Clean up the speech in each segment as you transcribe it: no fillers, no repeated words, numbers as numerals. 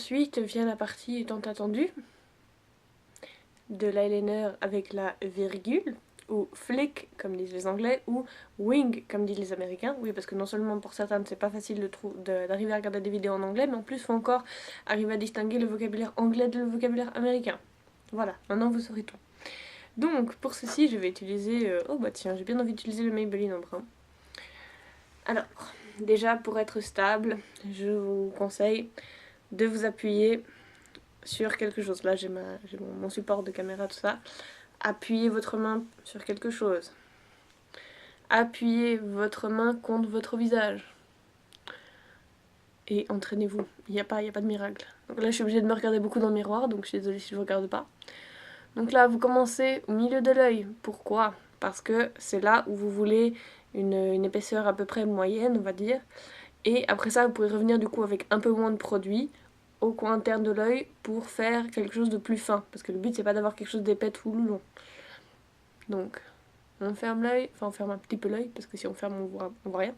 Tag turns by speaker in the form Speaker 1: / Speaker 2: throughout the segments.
Speaker 1: Ensuite vient la partie tant attendue de l'eyeliner avec la virgule, ou flick comme disent les anglais, ou wing comme disent les américains. Oui, parce que non seulement pour certains c'est pas facile d'arriver à regarder des vidéos en anglais, mais en plus il faut encore arriver à distinguer le vocabulaire anglais de le vocabulaire américain. Voilà, maintenant vous saurez tout. Donc pour ceci je vais utiliser, oh bah tiens, j'ai bien envie d'utiliser le Maybelline en brun. Alors, déjà pour être stable, je vous conseille de vous appuyer sur quelque chose. Là j'ai mon support de caméra, tout ça. Appuyez votre main sur quelque chose. Appuyez votre main contre votre visage. Et entraînez-vous. Il n'y a pas de miracle. Donc là je suis obligée de me regarder beaucoup dans le miroir, donc je suis désolée si je ne vous regarde pas. Donc là vous commencez au milieu de l'œil. Pourquoi? Parce que c'est là où vous voulez une épaisseur à peu près moyenne, on va dire. Et après ça vous pouvez revenir du coup avec un peu moins de produit au coin interne de l'œil pour faire quelque chose de plus fin. Parce que le but c'est pas d'avoir quelque chose d'épais tout le long. Donc on ferme l'œil, enfin on ferme un petit peu l'œil parce que si on ferme on voit rien.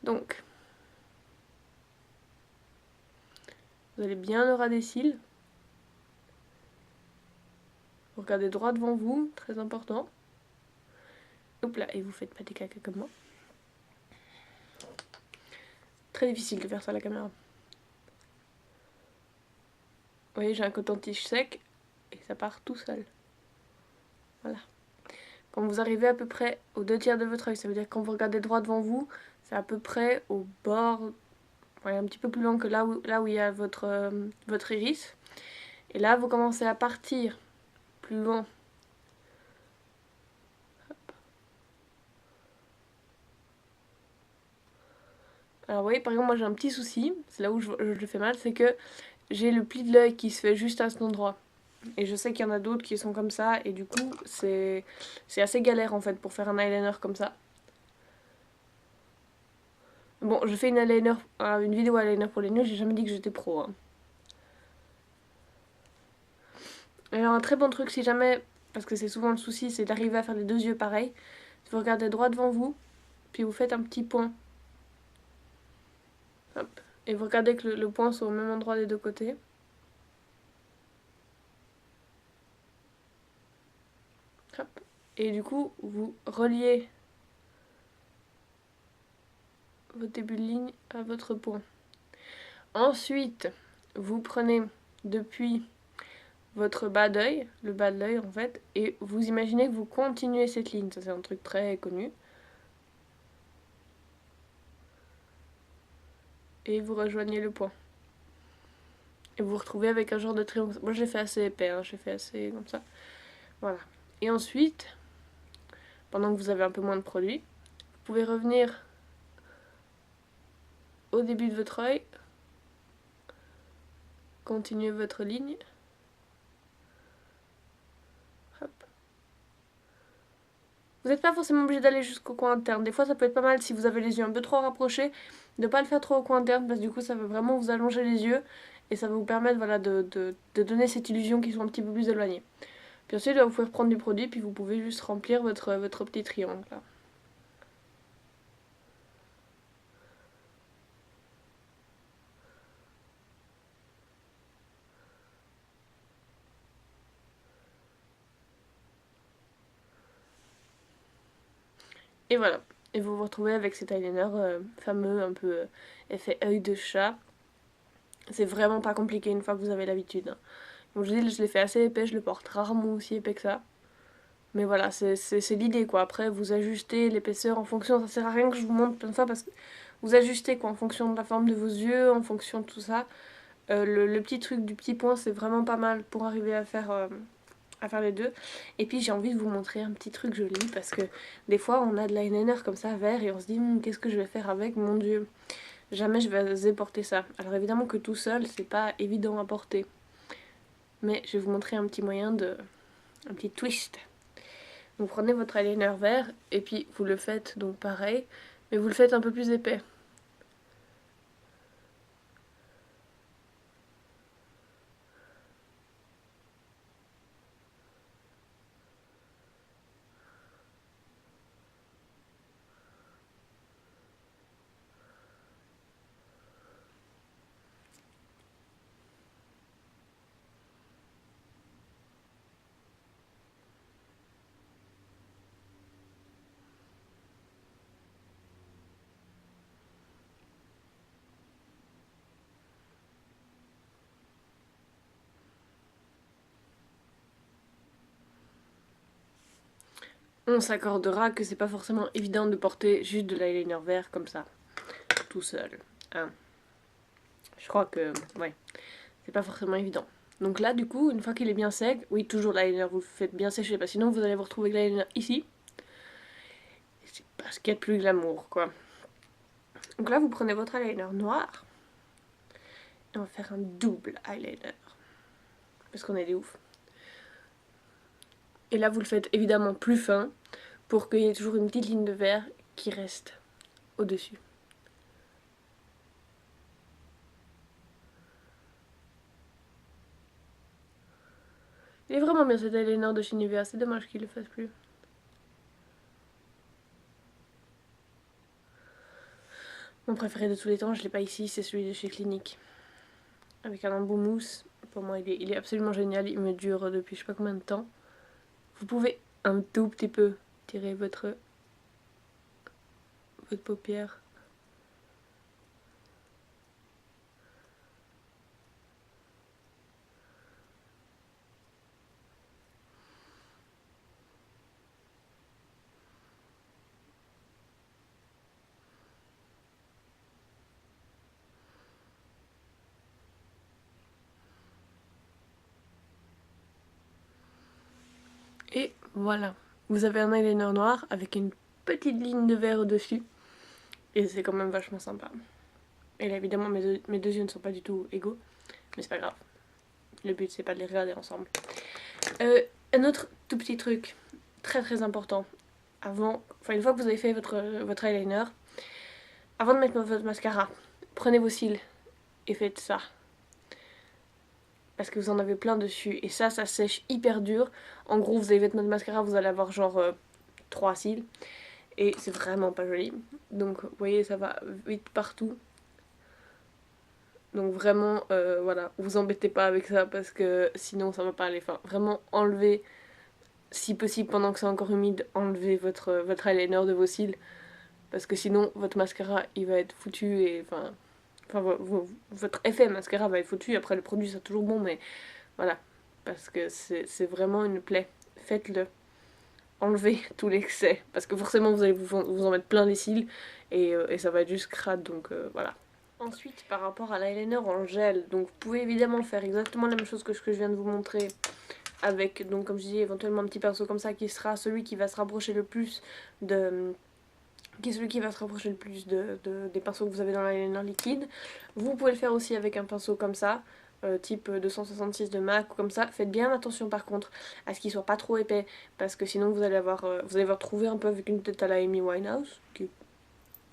Speaker 1: Donc vous allez bien le ras des cils. Vous regardez droit devant vous, très important. Hop là, et vous faites pas des caca comme moi. Très difficile de faire ça à la caméra. Vous voyez, j'ai un coton-tige sec et ça part tout seul. Voilà. Quand vous arrivez à peu près aux 2/3 de votre œil, ça veut dire que quand vous regardez droit devant vous, c'est à peu près au bord, ouais, un petit peu plus loin que là où il y a votre iris. Et là, vous commencez à partir plus loin. Alors vous voyez, par exemple, moi j'ai un petit souci, c'est là où je le fais mal, c'est que j'ai le pli de l'œil qui se fait juste à cet endroit. Et je sais qu'il y en a d'autres qui sont comme ça, et du coup, c'est assez galère en fait pour faire un eyeliner comme ça. Bon, je fais une vidéo eyeliner pour les nuls, j'ai jamais dit que j'étais pro. Hein. Alors un très bon truc si jamais, parce que c'est souvent le souci, c'est d'arriver à faire les deux yeux pareils. Vous regardez droit devant vous, puis vous faites un petit point. Hop. Et vous regardez que le point soit au même endroit des deux côtés. Hop. Et du coup, vous reliez votre début de ligne à votre point. Ensuite, vous prenez depuis votre bas d'œil, le bas de l'œil en fait, et vous imaginez que vous continuez cette ligne. Ça c'est un truc très connu. Et vous rejoignez le point. Et vous vous retrouvez avec un genre de triangle. Moi j'ai fait assez épais, hein, j'ai fait assez comme ça. Voilà. Et ensuite, pendant que vous avez un peu moins de produit, vous pouvez revenir au début de votre œil, continuer votre ligne. Hop. Vous n'êtes pas forcément obligé d'aller jusqu'au coin interne. Des fois ça peut être pas mal si vous avez les yeux un peu trop rapprochés, de ne pas le faire trop au coin interne parce que du coup ça va vraiment vous allonger les yeux et ça va vous permettre voilà, de donner cette illusion qu'ils sont un petit peu plus éloignés. Puis ensuite vous pouvez reprendre du produit puis vous pouvez juste remplir votre petit triangle là. Et voilà. Et vous vous retrouvez avec cet eyeliner fameux, un peu effet œil de chat. C'est vraiment pas compliqué une fois que vous avez l'habitude. Hein. Donc je dis, je l'ai fait assez épais, je le porte rarement aussi épais que ça. Mais voilà, c'est l'idée quoi. Après, vous ajustez l'épaisseur en fonction. Ça sert à rien que je vous montre plein de fois parce que vous ajustez quoi en fonction de la forme de vos yeux, en fonction de tout ça. Le petit truc du petit point, c'est vraiment pas mal pour arriver à faire les deux. Et puis j'ai envie de vous montrer un petit truc joli parce que des fois on a de l'eyeliner comme ça vert et on se dit qu'est-ce que je vais faire avec, mon dieu. Jamais je vais oser porter ça. Alors évidemment que tout seul c'est pas évident à porter. Mais je vais vous montrer un petit moyen de... un petit twist. Vous prenez votre eyeliner vert et puis vous le faites donc pareil, mais vous le faites un peu plus épais. on s'accordera que c'est pas forcément évident de porter juste de l'eyeliner vert comme ça, tout seul. Hein. Je crois que, ouais, c'est pas forcément évident. Donc là, du coup, une fois qu'il est bien sec, oui, toujours l'eyeliner, vous le faites bien sécher, parce que sinon vous allez vous retrouver avec l'eyeliner ici. C'est pas ce qu'il y a de plus glamour, quoi. Donc là, vous prenez votre eyeliner noir, et on va faire un double eyeliner. Parce qu'on est des ouf. Et là, vous le faites évidemment plus fin, pour qu'il y ait toujours une petite ligne de vert qui reste au-dessus. Il est vraiment bien cet eyeliner de chez Nivea, c'est dommage qu'il le fasse plus. Mon préféré de tous les temps, je l'ai pas ici, c'est celui de chez Clinique. Avec un embout mousse. Pour moi, il est absolument génial, il me dure depuis je sais pas combien de temps. Vous pouvez un tout petit peu tirer votre paupière. Et voilà. Vous avez un eyeliner noir avec une petite ligne de vert au-dessus. Et c'est quand même vachement sympa. Et là, évidemment, mes deux yeux ne sont pas du tout égaux. Mais c'est pas grave. Le but, c'est pas de les regarder ensemble. Un autre tout petit truc, très très important. Une fois que vous avez fait votre eyeliner, avant de mettre votre mascara, prenez vos cils et faites ça. Parce que vous en avez plein dessus. Et ça sèche hyper dur. En gros, vous allez mettre votre mascara, vous allez avoir genre 3 cils. Et c'est vraiment pas joli. Donc, vous voyez, ça va vite partout. Donc vraiment, voilà, vous embêtez pas avec ça parce que sinon ça va pas aller. Enfin, vraiment enlevez, si possible pendant que c'est encore humide, enlevez votre eyeliner de vos cils. Parce que sinon, votre mascara, il va être foutu et votre effet mascara va être foutu. Après, le produit, c'est toujours bon, mais voilà. Parce que c'est vraiment une plaie. Faites-le. Enlevez tout l'excès. Parce que forcément, vous allez vous en mettre plein les cils et ça va être juste crade. Donc voilà. Ensuite, par rapport à l'eyeliner en gel, donc vous pouvez évidemment faire exactement la même chose que ce que je viens de vous montrer avec, donc comme je dis, éventuellement un petit pinceau comme ça qui sera celui qui va se rapprocher le plus de... qui est celui qui va se rapprocher le plus des pinceaux que vous avez dans l'eyeliner liquide. Vous pouvez le faire aussi avec un pinceau comme ça, type 266 de MAC ou comme ça. Faites bien attention par contre à ce qu'il soit pas trop épais, parce que sinon vous allez vous retrouver un peu avec une tête à la Amy Winehouse,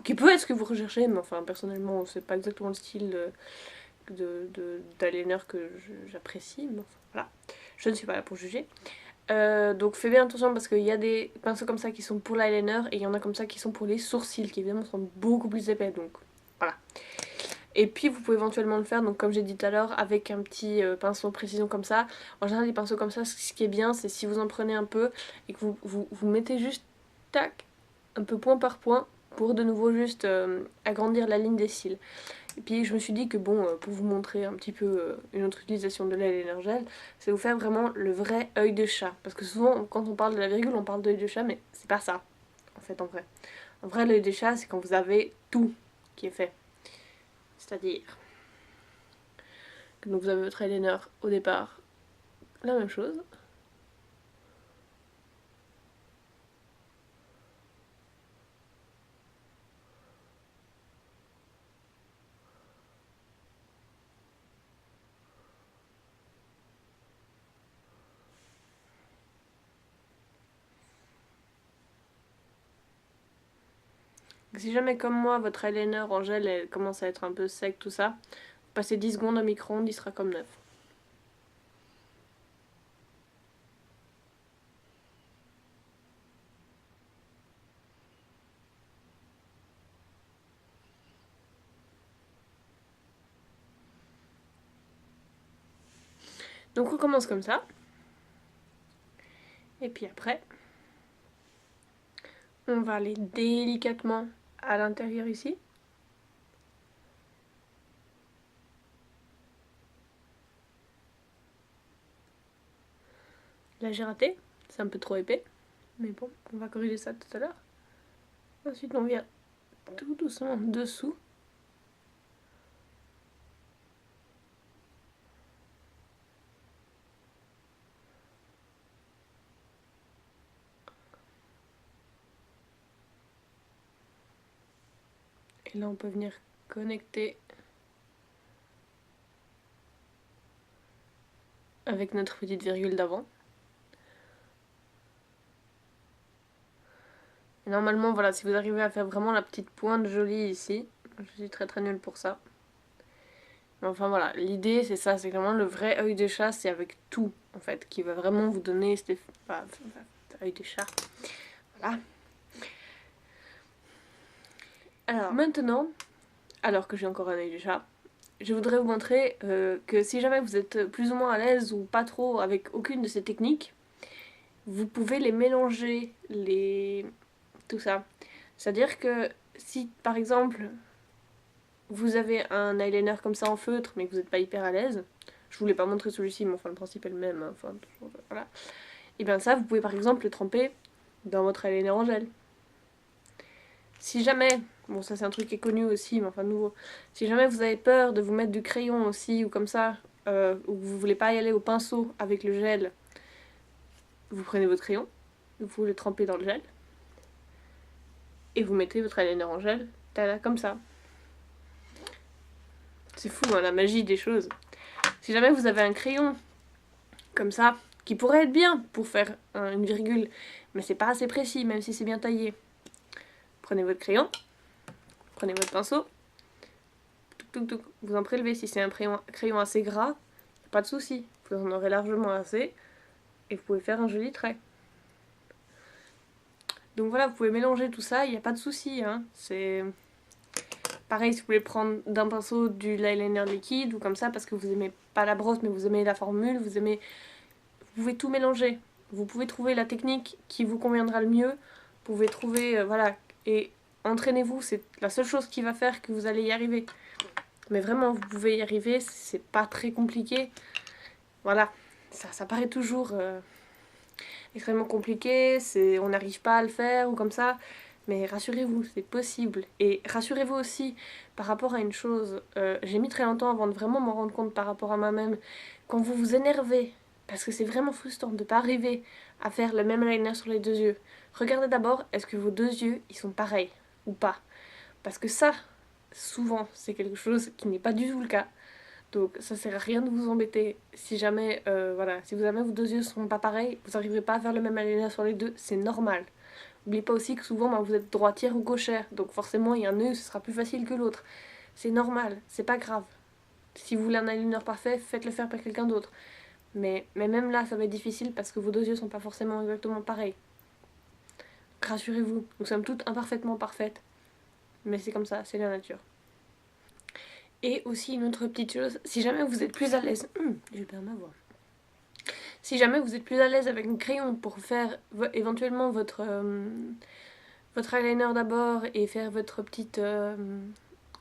Speaker 1: qui peut être ce que vous recherchez, mais enfin personnellement c'est pas exactement le style d'eyeliner que j'apprécie, mais enfin, voilà, je ne suis pas là pour juger. Donc faites bien attention parce qu'il y a des pinceaux comme ça qui sont pour l'eyeliner et il y en a comme ça qui sont pour les sourcils qui évidemment sont beaucoup plus épais, donc voilà. Et puis vous pouvez éventuellement le faire, donc comme j'ai dit tout à l'heure, avec un petit pinceau précision comme ça. En général les pinceaux comme ça, ce qui est bien c'est si vous en prenez un peu et que vous mettez juste tac, un peu point par point pour de nouveau juste agrandir la ligne des cils. Et puis je me suis dit que bon, pour vous montrer un petit peu une autre utilisation de l'eyeliner gel, c'est vous faire vraiment le vrai œil de chat. Parce que souvent quand on parle de la virgule, on parle d'œil de chat, mais c'est pas ça, en fait, en vrai. En vrai, l'œil de chat, c'est quand vous avez tout qui est fait. C'est-à-dire que donc vous avez votre eyeliner au départ, la même chose. Si jamais comme moi, votre eyeliner en gel elle commence à être un peu sec, tout ça, passez 10 secondes au micro-ondes, il sera comme neuf. Donc on commence comme ça. Et puis après, on va aller délicatement à l'intérieur ici. Là j'ai raté, c'est un peu trop épais. Mais bon, on va corriger ça tout à l'heure. Ensuite, on vient tout doucement dessous. Et là, on peut venir connecter avec notre petite virgule d'avant. Et normalement, voilà, si vous arrivez à faire vraiment la petite pointe jolie ici, je suis très nulle pour ça. Mais enfin voilà, l'idée c'est ça, c'est vraiment le vrai œil de chat, c'est avec tout en fait, qui va vraiment vous donner cet effet, œil de chat. Voilà. Alors maintenant, alors que j'ai encore un œil de chat, je voudrais vous montrer que si jamais vous êtes plus ou moins à l'aise ou pas trop avec aucune de ces techniques, vous pouvez les mélanger, tout ça. C'est-à-dire que si par exemple vous avez un eyeliner comme ça en feutre mais que vous n'êtes pas hyper à l'aise, je vous l'ai pas montré celui-ci mais enfin le principe est le même, hein, enfin voilà. Et bien ça vous pouvez par exemple le tremper dans votre eyeliner en gel. Si jamais, bon ça c'est un truc qui est connu aussi mais enfin nouveau, si jamais vous avez peur de vous mettre du crayon aussi ou comme ça, ou que vous voulez pas y aller au pinceau avec le gel, vous prenez votre crayon, vous le trempez dans le gel et vous mettez votre eyeliner en gel, tada, comme ça. C'est fou hein, la magie des choses. Si jamais vous avez un crayon comme ça, qui pourrait être bien pour faire une virgule, mais c'est pas assez précis même si c'est bien taillé. Prenez votre crayon, prenez votre pinceau, vous en prélevez. Si c'est un crayon assez gras, pas de souci, vous en aurez largement assez et vous pouvez faire un joli trait. Donc voilà, vous pouvez mélanger tout ça, il n'y a pas de souci, hein. C'est pareil si vous voulez prendre d'un pinceau du eyeliner liquide ou comme ça parce que vous aimez pas la brosse mais vous aimez la formule, vous pouvez tout mélanger. Vous pouvez trouver la technique qui vous conviendra le mieux. Vous pouvez trouver, voilà, et entraînez-vous, c'est la seule chose qui va faire que vous allez y arriver. Mais vraiment, vous pouvez y arriver, c'est pas très compliqué. Voilà, ça paraît toujours extrêmement compliqué, on n'arrive pas à le faire ou comme ça. Mais rassurez-vous, c'est possible. Et rassurez-vous aussi par rapport à une chose, j'ai mis très longtemps avant de vraiment m'en rendre compte par rapport à moi-même. Quand vous vous énervez, parce que c'est vraiment frustrant de ne pas arriver à faire le même eyeliner sur les deux yeux, regardez d'abord, est-ce que vos deux yeux, ils sont pareils ou pas? Parce que ça, souvent, c'est quelque chose qui n'est pas du tout le cas. Donc ça sert à rien de vous embêter. Si jamais, voilà, si jamais vos deux yeux ne sont pas pareils, vous n'arriverez pas à faire le même eyeliner sur les deux, c'est normal. N'oubliez pas aussi que souvent vous êtes droitière ou gauchère, donc forcément il y a un œil, ce sera plus facile que l'autre. C'est normal, c'est pas grave. Si vous voulez un eyeliner parfait, faites-le faire par quelqu'un d'autre. Mais même là, ça va être difficile parce que vos deux yeux sont pas forcément exactement pareils. Rassurez-vous, nous sommes toutes imparfaitement parfaites. Mais c'est comme ça, c'est la nature. Et aussi une autre petite chose, si jamais vous êtes plus à l'aise... je perds ma voix. Si jamais vous êtes plus à l'aise avec un crayon pour faire éventuellement votre eyeliner d'abord et faire votre petite...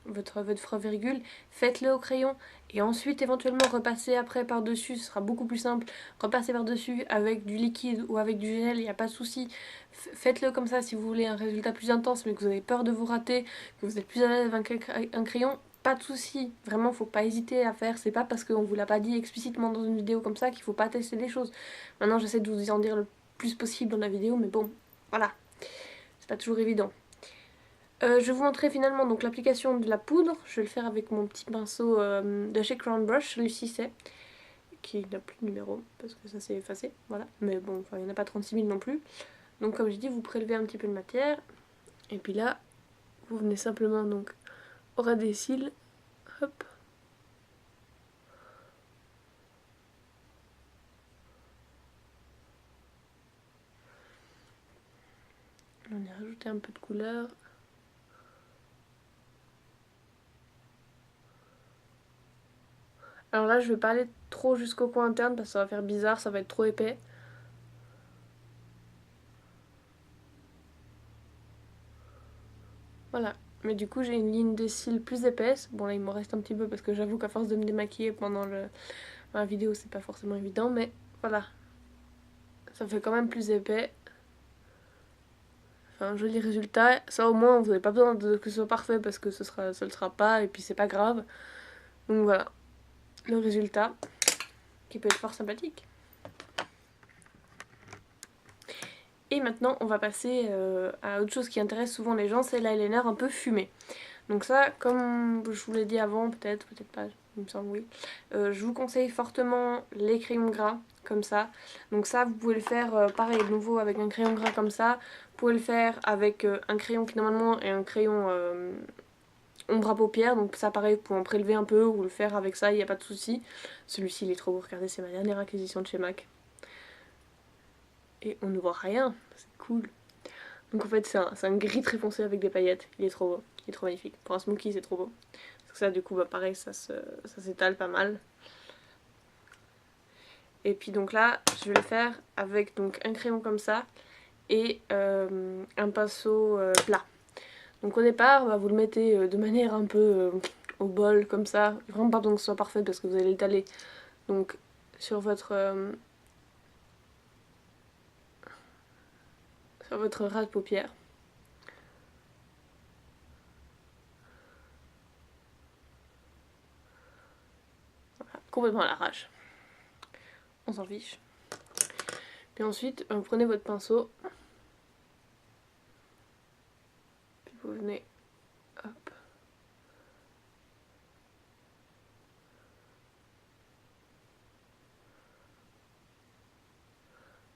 Speaker 1: votre virgule, faites-le au crayon et ensuite éventuellement repasser après par-dessus, ce sera beaucoup plus simple, repasser par-dessus avec du liquide ou avec du gel, il n'y a pas de souci. Faites-le comme ça si vous voulez un résultat plus intense mais que vous avez peur de vous rater, que vous êtes plus à l'aise avec un crayon, pas de souci. Vraiment, faut pas hésiter à faire, c'est pas parce qu'on vous l'a pas dit explicitement dans une vidéo comme ça qu'il faut pas tester des choses. Maintenant, j'essaie de vous en dire le plus possible dans la vidéo, mais bon, voilà, c'est pas toujours évident. Je vais vous montrer finalement donc l'application de la poudre. Je vais le faire avec mon petit pinceau de chez Crown Brush, celui-ci c'est, qui n'a plus de numéro parce que ça s'est effacé, voilà. Mais bon, enfin il n'y en a pas 36 000 non plus. Donc comme j'ai dit, vous prélevez un petit peu de matière. Et puis là, vous venez simplement donc au ras des cils, hop. On y a rajouté un peu de couleur. Alors là, je vais pas aller trop jusqu'au coin interne parce que ça va faire bizarre, ça va être trop épais. Voilà. Mais du coup, j'ai une ligne de cils plus épaisse. Bon, là, il m'en reste un petit peu parce que j'avoue qu'à force de me démaquiller pendant la vidéo, c'est pas forcément évident. Mais voilà. Ça fait quand même plus épais. un joli résultat. Ça au moins vous n'avez pas besoin que ce soit parfait parce que ça le sera pas et puis c'est pas grave. Donc voilà, le résultat qui peut être fort sympathique. Et maintenant on va passer à autre chose qui intéresse souvent les gens, c'est l'eyeliner un peu fumé. Donc ça, comme je vous l'ai dit avant, peut-être pas, il me semble oui, je vous conseille fortement les crayons gras, comme ça. Donc ça, vous pouvez le faire pareil, de nouveau avec un crayon gras comme ça. Vous pouvez le faire avec un crayon qui normalement est un crayon ombre à paupières. Donc ça pareil, vous pouvez en prélever un peu ou le faire avec ça, il n'y a pas de souci. Celui-ci il est trop beau, regardez, c'est ma dernière acquisition de chez MAC. Et on ne voit rien, c'est cool. Donc en fait c'est un gris très foncé avec des paillettes, il est trop beau, il est trop magnifique. Pour un smoky c'est trop beau. Parce que ça du coup bah pareil ça s'étale pas mal. Et puis donc là je vais le faire avec donc un crayon comme ça et un pinceau plat. Donc au départ bah, vous le mettez de manière un peu au bol comme ça. Vraiment pas besoin que ce soit parfait parce que vous allez l'étaler. Donc sur votre ras de paupière. Voilà, complètement à l'arrache. On s'en fiche. Puis ensuite, vous prenez votre pinceau. Puis vous venez, hop.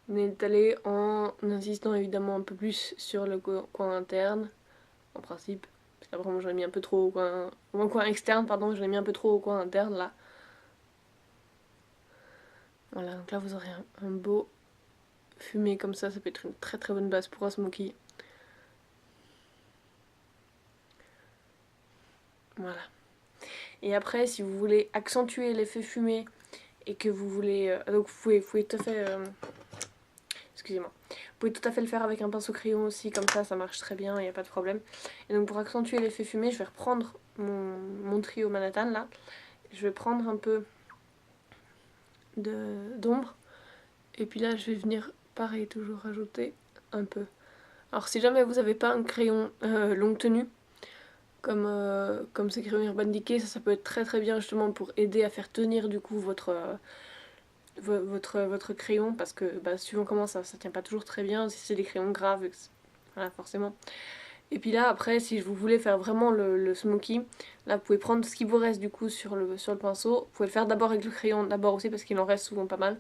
Speaker 1: Vous venez l'étaler en insistant évidemment un peu plus sur le coin interne, en principe. Parce qu'après moi j'en ai mis un peu trop au coin externe, pardon, j'en ai mis un peu trop au coin interne là. Voilà, donc là vous aurez un beau fumé comme ça peut être une très très bonne base pour un smoky. Voilà. Et après, si vous voulez accentuer l'effet fumé et que vous voulez... donc vous pouvez tout à fait... excusez-moi. Vous pouvez tout à fait le faire avec un pinceau crayon aussi, comme ça marche très bien, il n'y a pas de problème. Et donc pour accentuer l'effet fumé, je vais reprendre mon trio Manhattan là. Je vais prendre un peu d'ombre. Et puis là, je vais venir, pareil, toujours rajouter un peu. Alors si jamais vous n'avez pas un crayon longue tenue, comme ces crayons Urban Decay, ça peut être très très bien justement pour aider à faire tenir du coup votre crayon, parce que bah, suivant comment ça tient pas toujours très bien, si c'est des crayons graves, voilà forcément. Et puis là après, si vous voulez faire vraiment le smoky, là vous pouvez prendre ce qui vous reste du coup sur le pinceau, vous pouvez le faire d'abord avec le crayon, d'abord aussi parce qu'il en reste souvent pas mal,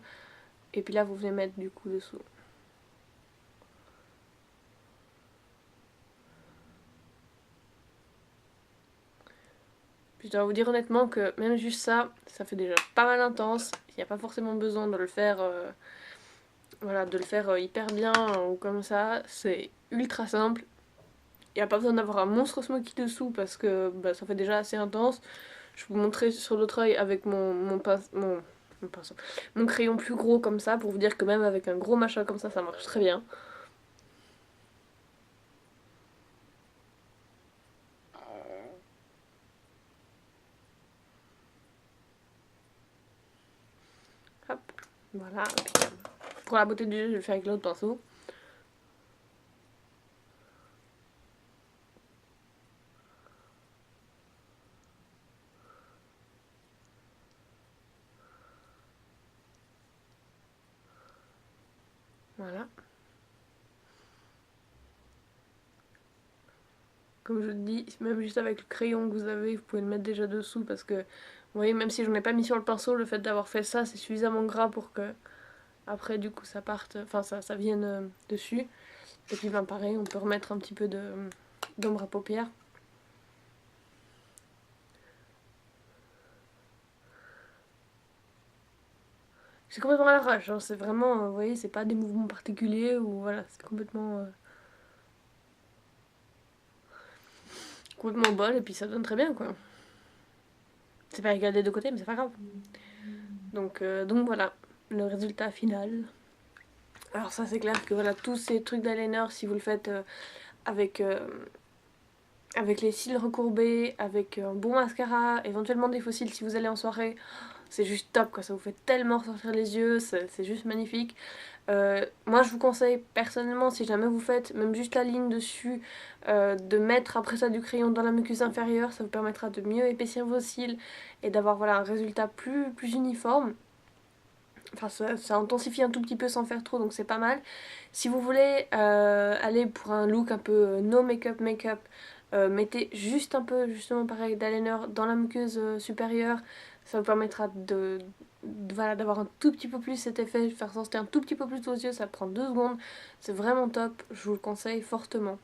Speaker 1: et puis là vous venez mettre du coup dessous. Puis je dois vous dire honnêtement que même juste ça, ça fait déjà pas mal intense. Il n'y a pas forcément besoin de le faire, voilà, de le faire hyper bien ou comme ça. C'est ultra simple. Il n'y a pas besoin d'avoir un monstre smoky dessous parce que bah, ça fait déjà assez intense. Je vais vous montrer sur l'autre œil avec mon crayon plus gros comme ça pour vous dire que même avec un gros machin comme ça marche très bien. Hop, voilà. Pour la beauté du jeu, je vais le faire avec l'autre pinceau. Voilà. Comme je te dis, même juste avec le crayon que vous avez, vous pouvez le mettre déjà dessous parce que, vous voyez, même si j'en ai pas mis sur le pinceau, le fait d'avoir fait ça, c'est suffisamment gras pour que, après, du coup, ça parte, enfin, ça vienne dessus. Et puis, ben, pareil, on peut remettre un petit peu d'ombre à paupières. C'est complètement à l'arrache, hein, c'est vraiment, vous voyez, c'est pas des mouvements particuliers ou voilà, c'est complètement au bol et puis ça donne très bien quoi. C'est pas égal des deux côtés, mais c'est pas grave. Donc voilà, le résultat final. Alors ça c'est clair que voilà, tous ces trucs d'eyeliner, si vous le faites avec, avec les cils recourbés, avec un bon mascara, éventuellement des faux cils si vous allez en soirée, c'est juste top quoi, ça vous fait tellement ressortir les yeux, c'est juste magnifique. Moi je vous conseille personnellement, si jamais vous faites même juste la ligne dessus, de mettre après ça du crayon dans la muqueuse inférieure, ça vous permettra de mieux épaissir vos cils et d'avoir voilà, un résultat plus uniforme. Enfin ça intensifie un tout petit peu sans faire trop, donc c'est pas mal. Si vous voulez aller pour un look un peu no make-up, mettez juste un peu justement pareil d'eyeliner dans la muqueuse supérieure. Ça vous permettra voilà, d'avoir un tout petit peu plus cet effet, de faire sortir un tout petit peu plus vos yeux, ça prend 2 secondes. C'est vraiment top, je vous le conseille fortement.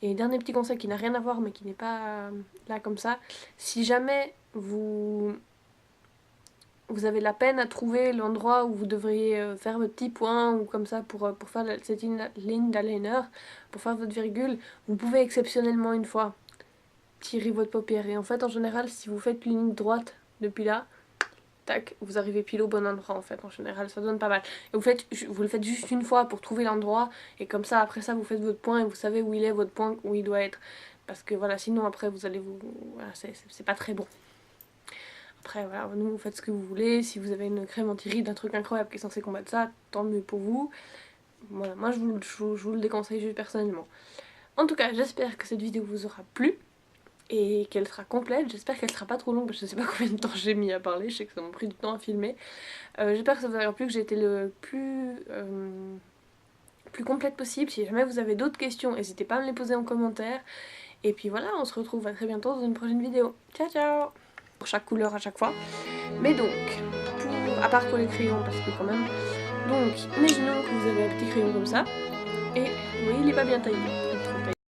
Speaker 1: Et dernier petit conseil qui n'a rien à voir mais qui n'est pas là comme ça, si jamais vous avez de la peine à trouver l'endroit où vous devriez faire votre petit point ou comme ça pour faire cette ligne d'eyeliner, pour faire votre virgule, vous pouvez exceptionnellement une fois tirer votre paupière. Et en fait, en général, si vous faites une ligne droite depuis là, tac, vous arrivez pile au bon endroit en fait. En général, ça donne pas mal. Et vous le faites juste une fois pour trouver l'endroit et comme ça, après ça, vous faites votre point et vous savez où il est, votre point, où il doit être. Parce que voilà, sinon après, vous allez vous... Voilà, c'est pas très bon. Après, voilà, vous faites ce que vous voulez. Si vous avez une crème anti-rides, un truc incroyable qui est censé combattre ça, tant mieux pour vous. Voilà, moi je vous le déconseille juste personnellement. En tout cas, j'espère que cette vidéo vous aura plu et qu'elle sera complète. J'espère qu'elle sera pas trop longue parce que je sais pas combien de temps j'ai mis à parler. Je sais que ça m'a pris du temps à filmer. J'espère que ça vous aura plu, que j'ai été le plus complète possible. Si jamais vous avez d'autres questions, n'hésitez pas à me les poser en commentaire. Et puis voilà, on se retrouve à très bientôt dans une prochaine vidéo. Ciao ciao! Pour chaque couleur à chaque fois. Mais donc, à part pour les crayons, parce que quand même... Donc, imaginons que vous avez un petit crayon comme ça, et vous voyez, il n'est pas bien taillé.